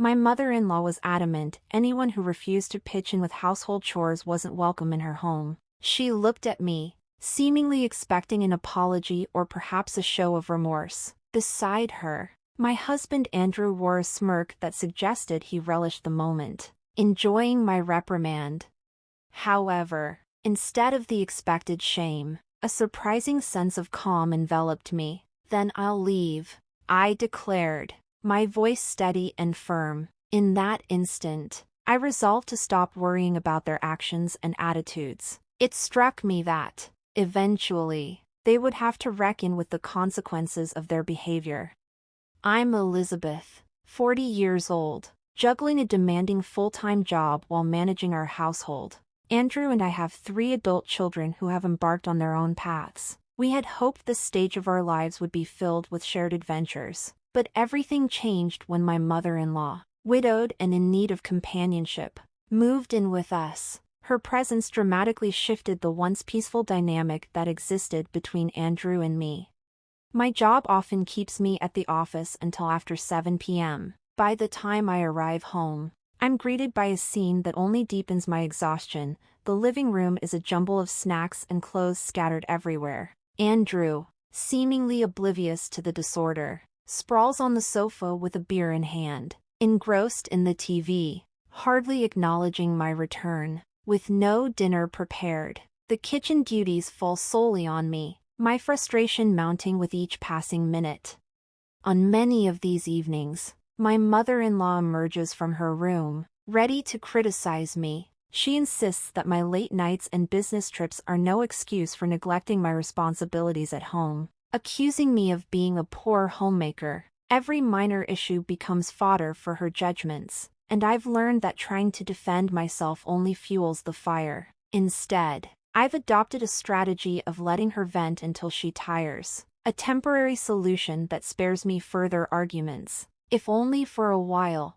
My mother-in-law was adamant anyone who refused to pitch in with household chores wasn't welcome in her home. She looked at me, seemingly expecting an apology or perhaps a show of remorse. Beside her, my husband Andrew wore a smirk that suggested he relished the moment, enjoying my reprimand. However, instead of the expected shame, a surprising sense of calm enveloped me. "Then I'll leave," I declared, my voice steady and firm. In that instant, I resolved to stop worrying about their actions and attitudes. It struck me that, eventually, they would have to reckon with the consequences of their behavior. I'm Elizabeth, 40 years old, juggling a demanding full-time job while managing our household. Andrew and I have 3 adult children who have embarked on their own paths. We had hoped this stage of our lives would be filled with shared adventures, but everything changed when my mother-in-law, widowed and in need of companionship, moved in with us. Her presence dramatically shifted the once peaceful dynamic that existed between Andrew and me. My job often keeps me at the office until after 7 p.m. By the time I arrive home, I'm greeted by a scene that only deepens my exhaustion. The living room is a jumble of snacks and clothes scattered everywhere. Andrew, seemingly oblivious to the disorder, sprawls on the sofa with a beer in hand, engrossed in the TV, hardly acknowledging my return. With no dinner prepared, the kitchen duties fall solely on me, my frustration mounting with each passing minute. On many of these evenings, my mother-in-law emerges from her room, ready to criticize me. She insists that my late nights and business trips are no excuse for neglecting my responsibilities at home, accusing me of being a poor homemaker. Every minor issue becomes fodder for her judgments, and I've learned that trying to defend myself only fuels the fire. Instead, I've adopted a strategy of letting her vent until she tires, a temporary solution that spares me further arguments, if only for a while.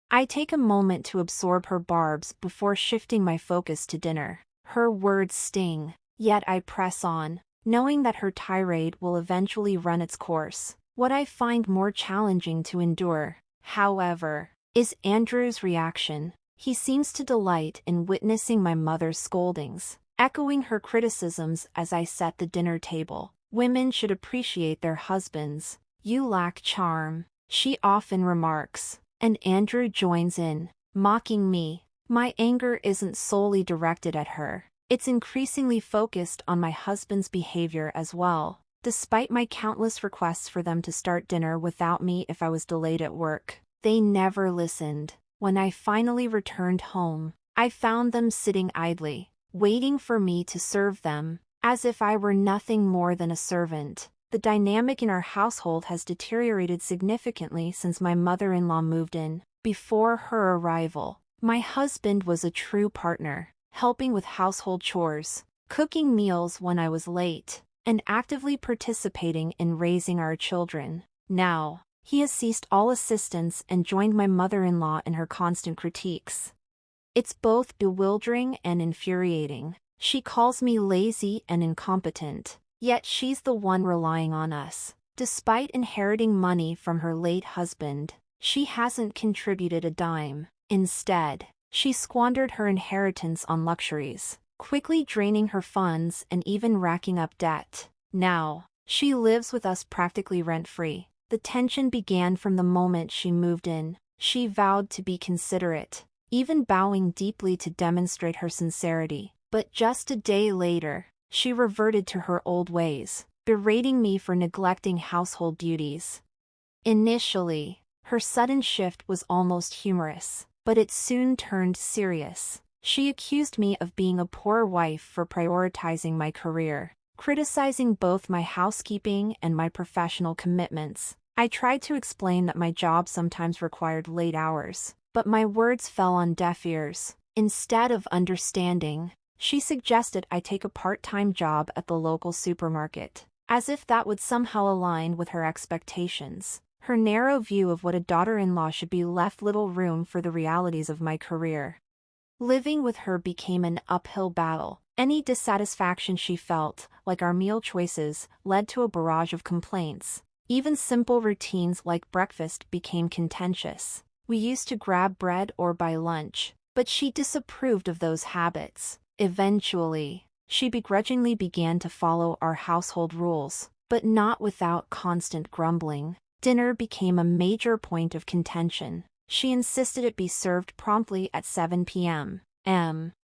I take a moment to absorb her barbs before shifting my focus to dinner. Her words sting, yet I press on, knowing that her tirade will eventually run its course. What I find more challenging to endure, however, is Andrew's reaction. He seems to delight in witnessing my mother's scoldings, echoing her criticisms as I set the dinner table. "Women should appreciate their husbands. You lack charm," she often remarks, and Andrew joins in, mocking me. My anger isn't solely directed at her. It's increasingly focused on my husband's behavior as well. Despite my countless requests for them to start dinner without me if I was delayed at work, they never listened. When I finally returned home, I found them sitting idly, waiting for me to serve them, as if I were nothing more than a servant. The dynamic in our household has deteriorated significantly since my mother-in-law moved in. Before her arrival, my husband was a true partner, helping with household chores, cooking meals when I was late, and actively participating in raising our children. Now, he has ceased all assistance and joined my mother-in-law in her constant critiques. It's both bewildering and infuriating. She calls me lazy and incompetent, yet she's the one relying on us. Despite inheriting money from her late husband, she hasn't contributed a dime. Instead, she squandered her inheritance on luxuries, quickly draining her funds and even racking up debt. Now, she lives with us practically rent-free. The tension began from the moment she moved in. She vowed to be considerate, even bowing deeply to demonstrate her sincerity. But just a day later, she reverted to her old ways, berating me for neglecting household duties. Initially, her sudden shift was almost humorous, but it soon turned serious. She accused me of being a poor wife for prioritizing my career, criticizing both my housekeeping and my professional commitments. I tried to explain that my job sometimes required late hours, but my words fell on deaf ears. Instead of understanding, she suggested I take a part-time job at the local supermarket, as if that would somehow align with her expectations. Her narrow view of what a daughter-in-law should be left little room for the realities of my career. Living with her became an uphill battle. Any dissatisfaction she felt, like our meal choices, led to a barrage of complaints. Even simple routines like breakfast became contentious. We used to grab bread or buy lunch, but she disapproved of those habits. Eventually, she begrudgingly began to follow our household rules, but not without constant grumbling. Dinner became a major point of contention. She insisted it be served promptly at 7 p.m.,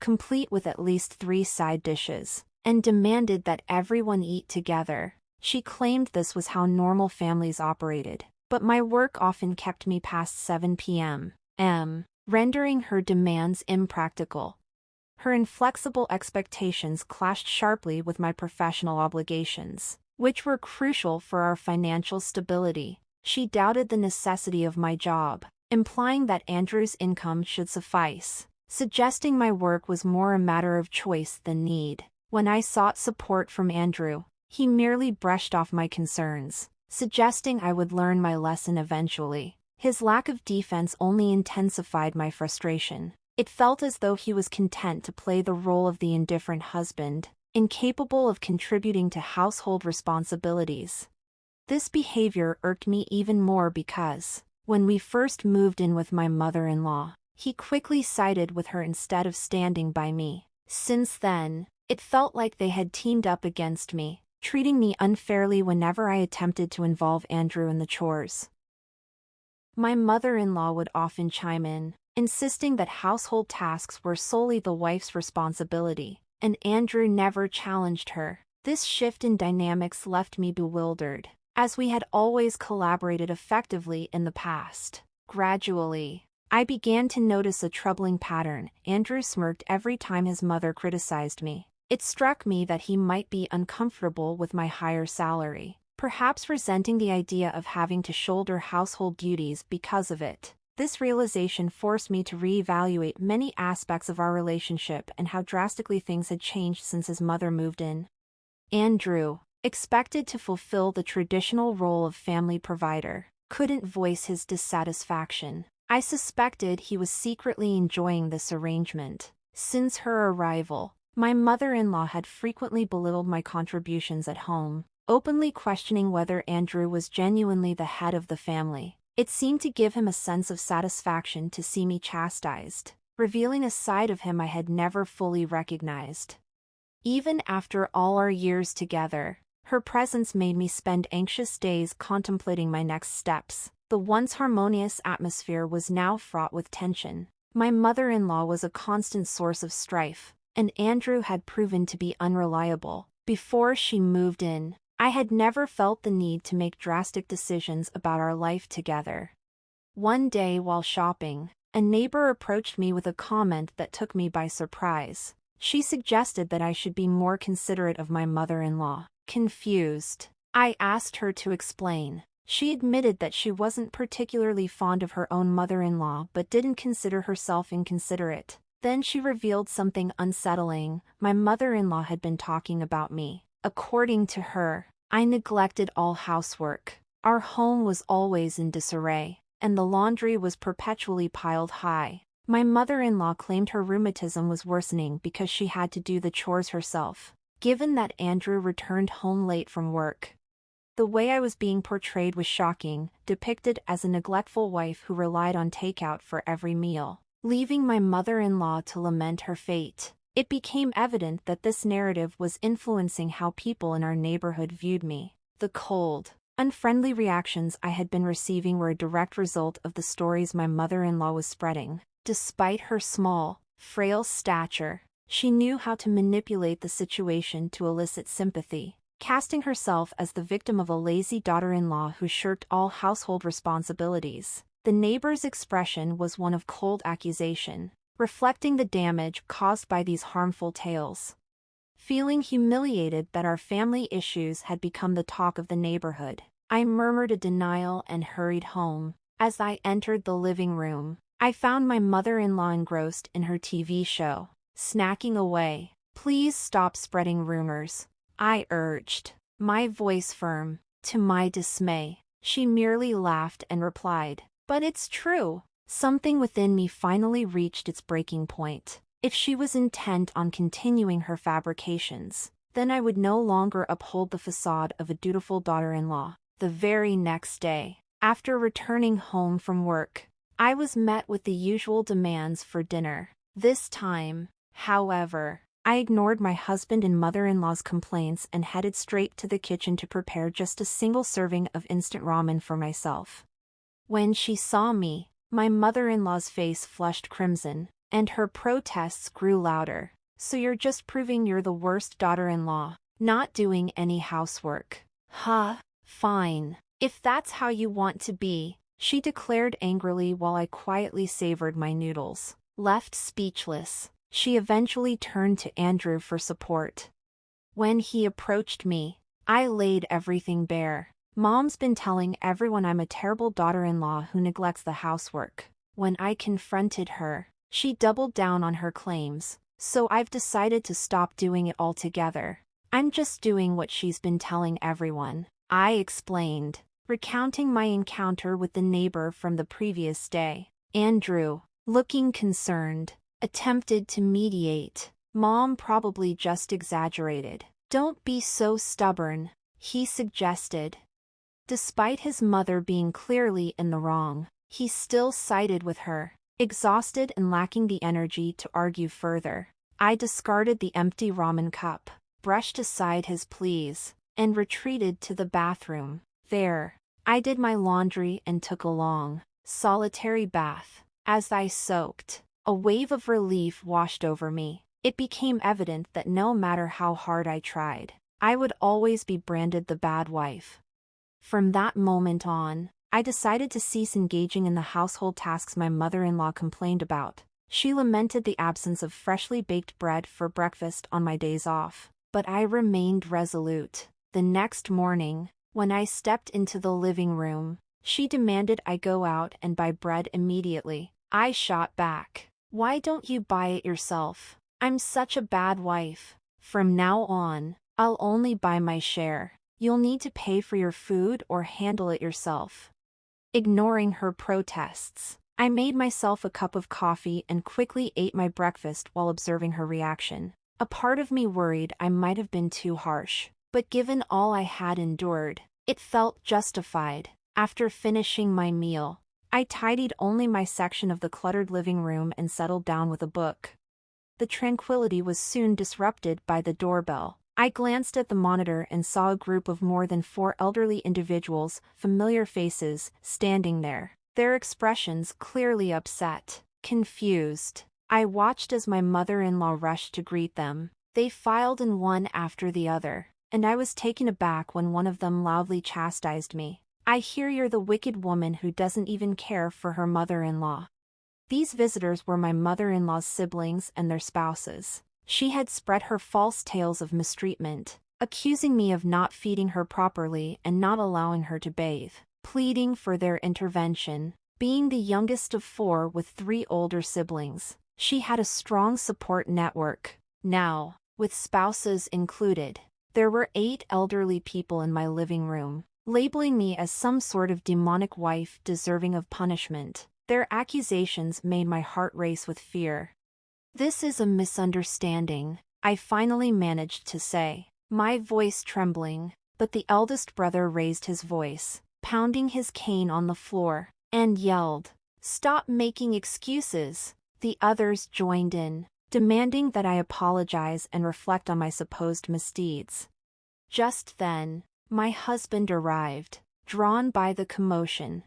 complete with at least 3 side dishes, and demanded that everyone eat together. She claimed this was how normal families operated, but my work often kept me past 7 p.m., rendering her demands impractical. Her inflexible expectations clashed sharply with my professional obligations, which were crucial for our financial stability. She doubted the necessity of my job, implying that Andrew's income should suffice, suggesting my work was more a matter of choice than need. When I sought support from Andrew, he merely brushed off my concerns, suggesting I would learn my lesson eventually. His lack of defense only intensified my frustration. It felt as though he was content to play the role of the indifferent husband, incapable of contributing to household responsibilities. This behavior irked me even more because, when we first moved in with my mother-in-law, he quickly sided with her instead of standing by me. Since then, it felt like they had teamed up against me, treating me unfairly whenever I attempted to involve Andrew in the chores. My mother-in-law would often chime in, insisting that household tasks were solely the wife's responsibility, and Andrew never challenged her. This shift in dynamics left me bewildered, as we had always collaborated effectively in the past. Gradually, I began to notice a troubling pattern. Andrew smirked every time his mother criticized me. It struck me that he might be uncomfortable with my higher salary, perhaps resenting the idea of having to shoulder household duties because of it. This realization forced me to reevaluate many aspects of our relationship and how drastically things had changed since his mother moved in. Andrew, expected to fulfill the traditional role of family provider, couldn't voice his dissatisfaction. I suspected he was secretly enjoying this arrangement. Since her arrival, my mother-in-law had frequently belittled my contributions at home, openly questioning whether Andrew was genuinely the head of the family. It seemed to give him a sense of satisfaction to see me chastised, revealing a side of him I had never fully recognized. Even after all our years together, her presence made me spend anxious days contemplating my next steps. The once harmonious atmosphere was now fraught with tension. My mother-in-law was a constant source of strife, and Andrew had proven to be unreliable. Before she moved in, I had never felt the need to make drastic decisions about our life together. One day while shopping, a neighbor approached me with a comment that took me by surprise. She suggested that I should be more considerate of my mother-in-law. Confused, I asked her to explain. She admitted that she wasn't particularly fond of her own mother-in-law but didn't consider herself inconsiderate. Then she revealed something unsettling. My mother-in-law had been talking about me. According to her, I neglected all housework. Our home was always in disarray, and the laundry was perpetually piled high. My mother-in-law claimed her rheumatism was worsening because she had to do the chores herself, given that Andrew returned home late from work. The way I was being portrayed was shocking, depicted as a neglectful wife who relied on takeout for every meal, leaving my mother-in-law to lament her fate. It became evident that this narrative was influencing how people in our neighborhood viewed me. The cold, unfriendly reactions I had been receiving were a direct result of the stories my mother-in-law was spreading. Despite her small, frail stature, she knew how to manipulate the situation to elicit sympathy, casting herself as the victim of a lazy daughter-in-law who shirked all household responsibilities. The neighbor's expression was one of cold accusation, reflecting the damage caused by these harmful tales. Feeling humiliated that our family issues had become the talk of the neighborhood, I murmured a denial and hurried home. As I entered the living room, I found my mother-in-law engrossed in her TV show, snacking away. "Please stop spreading rumors," I urged, my voice firm. To my dismay, she merely laughed and replied, "But it's true." Something within me finally reached its breaking point. If she was intent on continuing her fabrications, then I would no longer uphold the facade of a dutiful daughter-in-law. The very next day, after returning home from work, I was met with the usual demands for dinner. This time, however, I ignored my husband and mother-in-law's complaints and headed straight to the kitchen to prepare just a single serving of instant ramen for myself. When she saw me, my mother-in-law's face flushed crimson, and her protests grew louder. "So you're just proving you're the worst daughter-in-law, not doing any housework. Huh, fine. If that's how you want to be," she declared angrily while I quietly savored my noodles. Left speechless, she eventually turned to Andrew for support. When he approached me, I laid everything bare. "Mom's been telling everyone I'm a terrible daughter-in-law who neglects the housework." When I confronted her, she doubled down on her claims. "So I've decided to stop doing it altogether. I'm just doing what she's been telling everyone," I explained, recounting my encounter with the neighbor from the previous day. Andrew, looking concerned, attempted to mediate. "Mom probably just exaggerated. Don't be so stubborn," he suggested. Despite his mother being clearly in the wrong, he still sided with her. Exhausted and lacking the energy to argue further, I discarded the empty ramen cup, brushed aside his pleas, and retreated to the bathroom. There, I did my laundry and took a long, solitary bath. As I soaked, a wave of relief washed over me. It became evident that no matter how hard I tried, I would always be branded the bad wife. From that moment on, I decided to cease engaging in the household tasks my mother-in-law complained about. She lamented the absence of freshly baked bread for breakfast on my days off, but I remained resolute. The next morning, when I stepped into the living room, she demanded I go out and buy bread immediately. I shot back, "Why don't you buy it yourself? I'm such a bad wife. From now on, I'll only buy my share. You'll need to pay for your food or handle it yourself." Ignoring her protests, I made myself a cup of coffee and quickly ate my breakfast while observing her reaction. A part of me worried I might have been too harsh, but given all I had endured, it felt justified. After finishing my meal, I tidied only my section of the cluttered living room and settled down with a book. The tranquility was soon disrupted by the doorbell. I glanced at the monitor and saw a group of more than 4 elderly individuals, familiar faces, standing there. Their expressions clearly upset, confused. I watched as my mother-in-law rushed to greet them. They filed in one after the other, and I was taken aback when one of them loudly chastised me. "I hear you're the wicked woman who doesn't even care for her mother-in-law." These visitors were my mother-in-law's siblings and their spouses. She had spread her false tales of mistreatment, accusing me of not feeding her properly and not allowing her to bathe, pleading for their intervention. Being the youngest of 4 with 3 older siblings, she had a strong support network. Now, with spouses included, there were 8 elderly people in my living room, labeling me as some sort of demonic wife deserving of punishment. Their accusations made my heart race with fear. "This is a misunderstanding," I finally managed to say, my voice trembling, but the eldest brother raised his voice, pounding his cane on the floor, and yelled, "Stop making excuses." The others joined in, demanding that I apologize and reflect on my supposed misdeeds. Just then, my husband arrived, drawn by the commotion.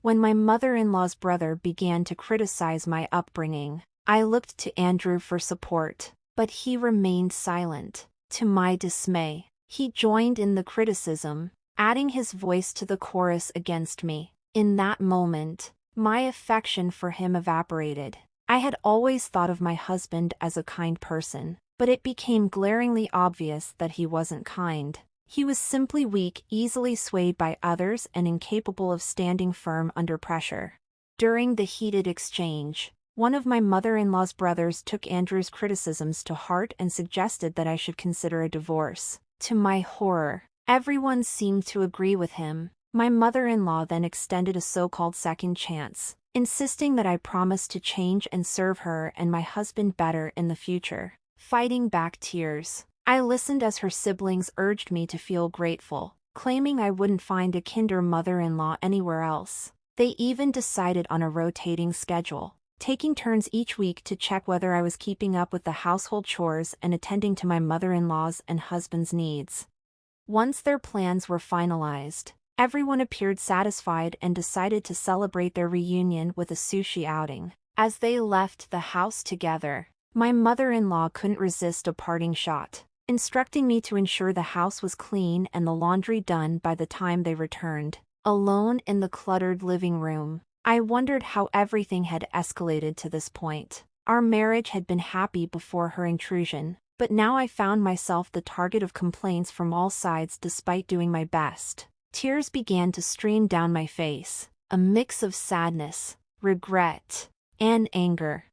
When my mother-in-law's brother began to criticize my upbringing, I looked to Andrew for support, but he remained silent. To my dismay, he joined in the criticism, adding his voice to the chorus against me. In that moment, my affection for him evaporated. I had always thought of my husband as a kind person, but it became glaringly obvious that he wasn't kind. He was simply weak, easily swayed by others, and incapable of standing firm under pressure. During the heated exchange, one of my mother-in-law's brothers took Andrew's criticisms to heart and suggested that I should consider a divorce. To my horror, everyone seemed to agree with him. My mother-in-law then extended a so-called second chance, insisting that I promise to change and serve her and my husband better in the future. Fighting back tears, I listened as her siblings urged me to feel grateful, claiming I wouldn't find a kinder mother-in-law anywhere else. They even decided on a rotating schedule, taking turns each week to check whether I was keeping up with the household chores and attending to my mother-in-law's and husband's needs. Once their plans were finalized, everyone appeared satisfied and decided to celebrate their reunion with a sushi outing. As they left the house together, my mother-in-law couldn't resist a parting shot, instructing me to ensure the house was clean and the laundry done by the time they returned. Alone in the cluttered living room, I wondered how everything had escalated to this point. Our marriage had been happy before her intrusion, but now I found myself the target of complaints from all sides despite doing my best. Tears began to stream down my face, a mix of sadness, regret, and anger.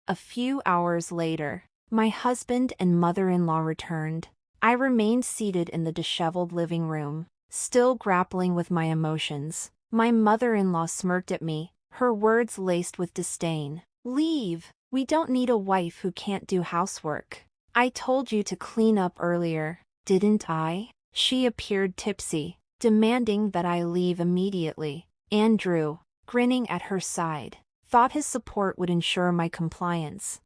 A few hours later, my husband and mother-in-law returned. I remained seated in the disheveled living room, still grappling with my emotions. My mother-in-law smirked at me, her words laced with disdain. "Leave. We don't need a wife who can't do housework. I told you to clean up earlier, didn't I?" She appeared tipsy, demanding that I leave immediately. Andrew, grinning at her side, thought his support would ensure my compliance.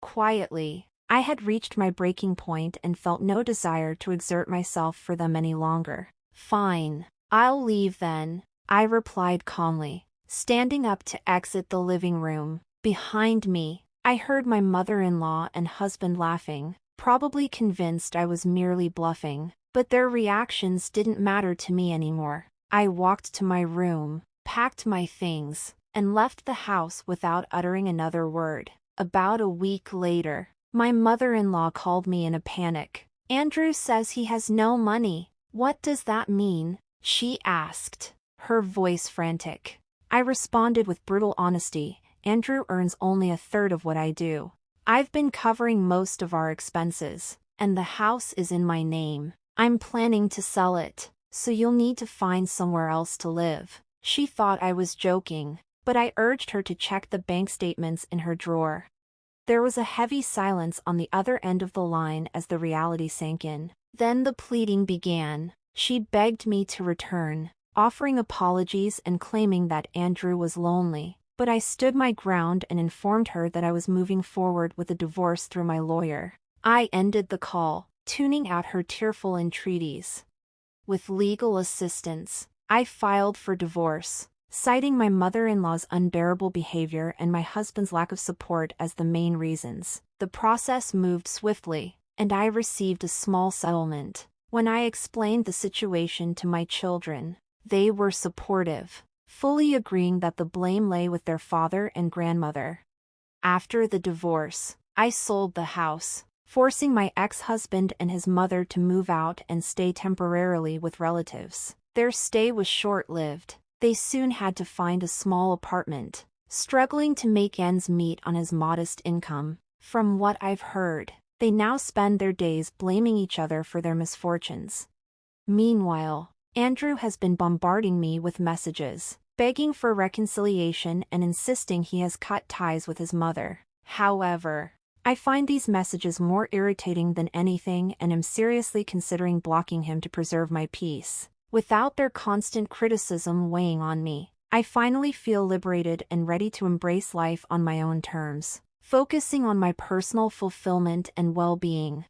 Quietly, I had reached my breaking point and felt no desire to exert myself for them any longer. "Fine, I'll leave then," I replied calmly, standing up to exit the living room. Behind me, I heard my mother-in-law and husband laughing, probably convinced I was merely bluffing, but their reactions didn't matter to me anymore. I walked to my room, packed my things, and left the house without uttering another word. About a week later, my mother-in-law called me in a panic. "Andrew says he has no money. What does that mean?" she asked, her voice frantic. I responded with brutal honesty. "Andrew earns only a third of what I do. I've been covering most of our expenses, and the house is in my name. I'm planning to sell it, so you'll need to find somewhere else to live." She thought I was joking, but I urged her to check the bank statements in her drawer. There was a heavy silence on the other end of the line as the reality sank in. Then the pleading began. She begged me to return, offering apologies and claiming that Andrew was lonely, but I stood my ground and informed her that I was moving forward with a divorce through my lawyer. I ended the call, tuning out her tearful entreaties. With legal assistance, I filed for divorce, citing my mother-in-law's unbearable behavior and my husband's lack of support as the main reasons. The process moved swiftly, and I received a small settlement. When I explained the situation to my children, they were supportive, fully agreeing that the blame lay with their father and grandmother. After the divorce, I sold the house, forcing my ex-husband and his mother to move out and stay temporarily with relatives. Their stay was short-lived. They soon had to find a small apartment, struggling to make ends meet on his modest income. From what I've heard, they now spend their days blaming each other for their misfortunes. Meanwhile, Andrew has been bombarding me with messages, begging for reconciliation and insisting he has cut ties with his mother. However, I find these messages more irritating than anything and am seriously considering blocking him to preserve my peace. Without their constant criticism weighing on me, I finally feel liberated and ready to embrace life on my own terms, focusing on my personal fulfillment and well-being.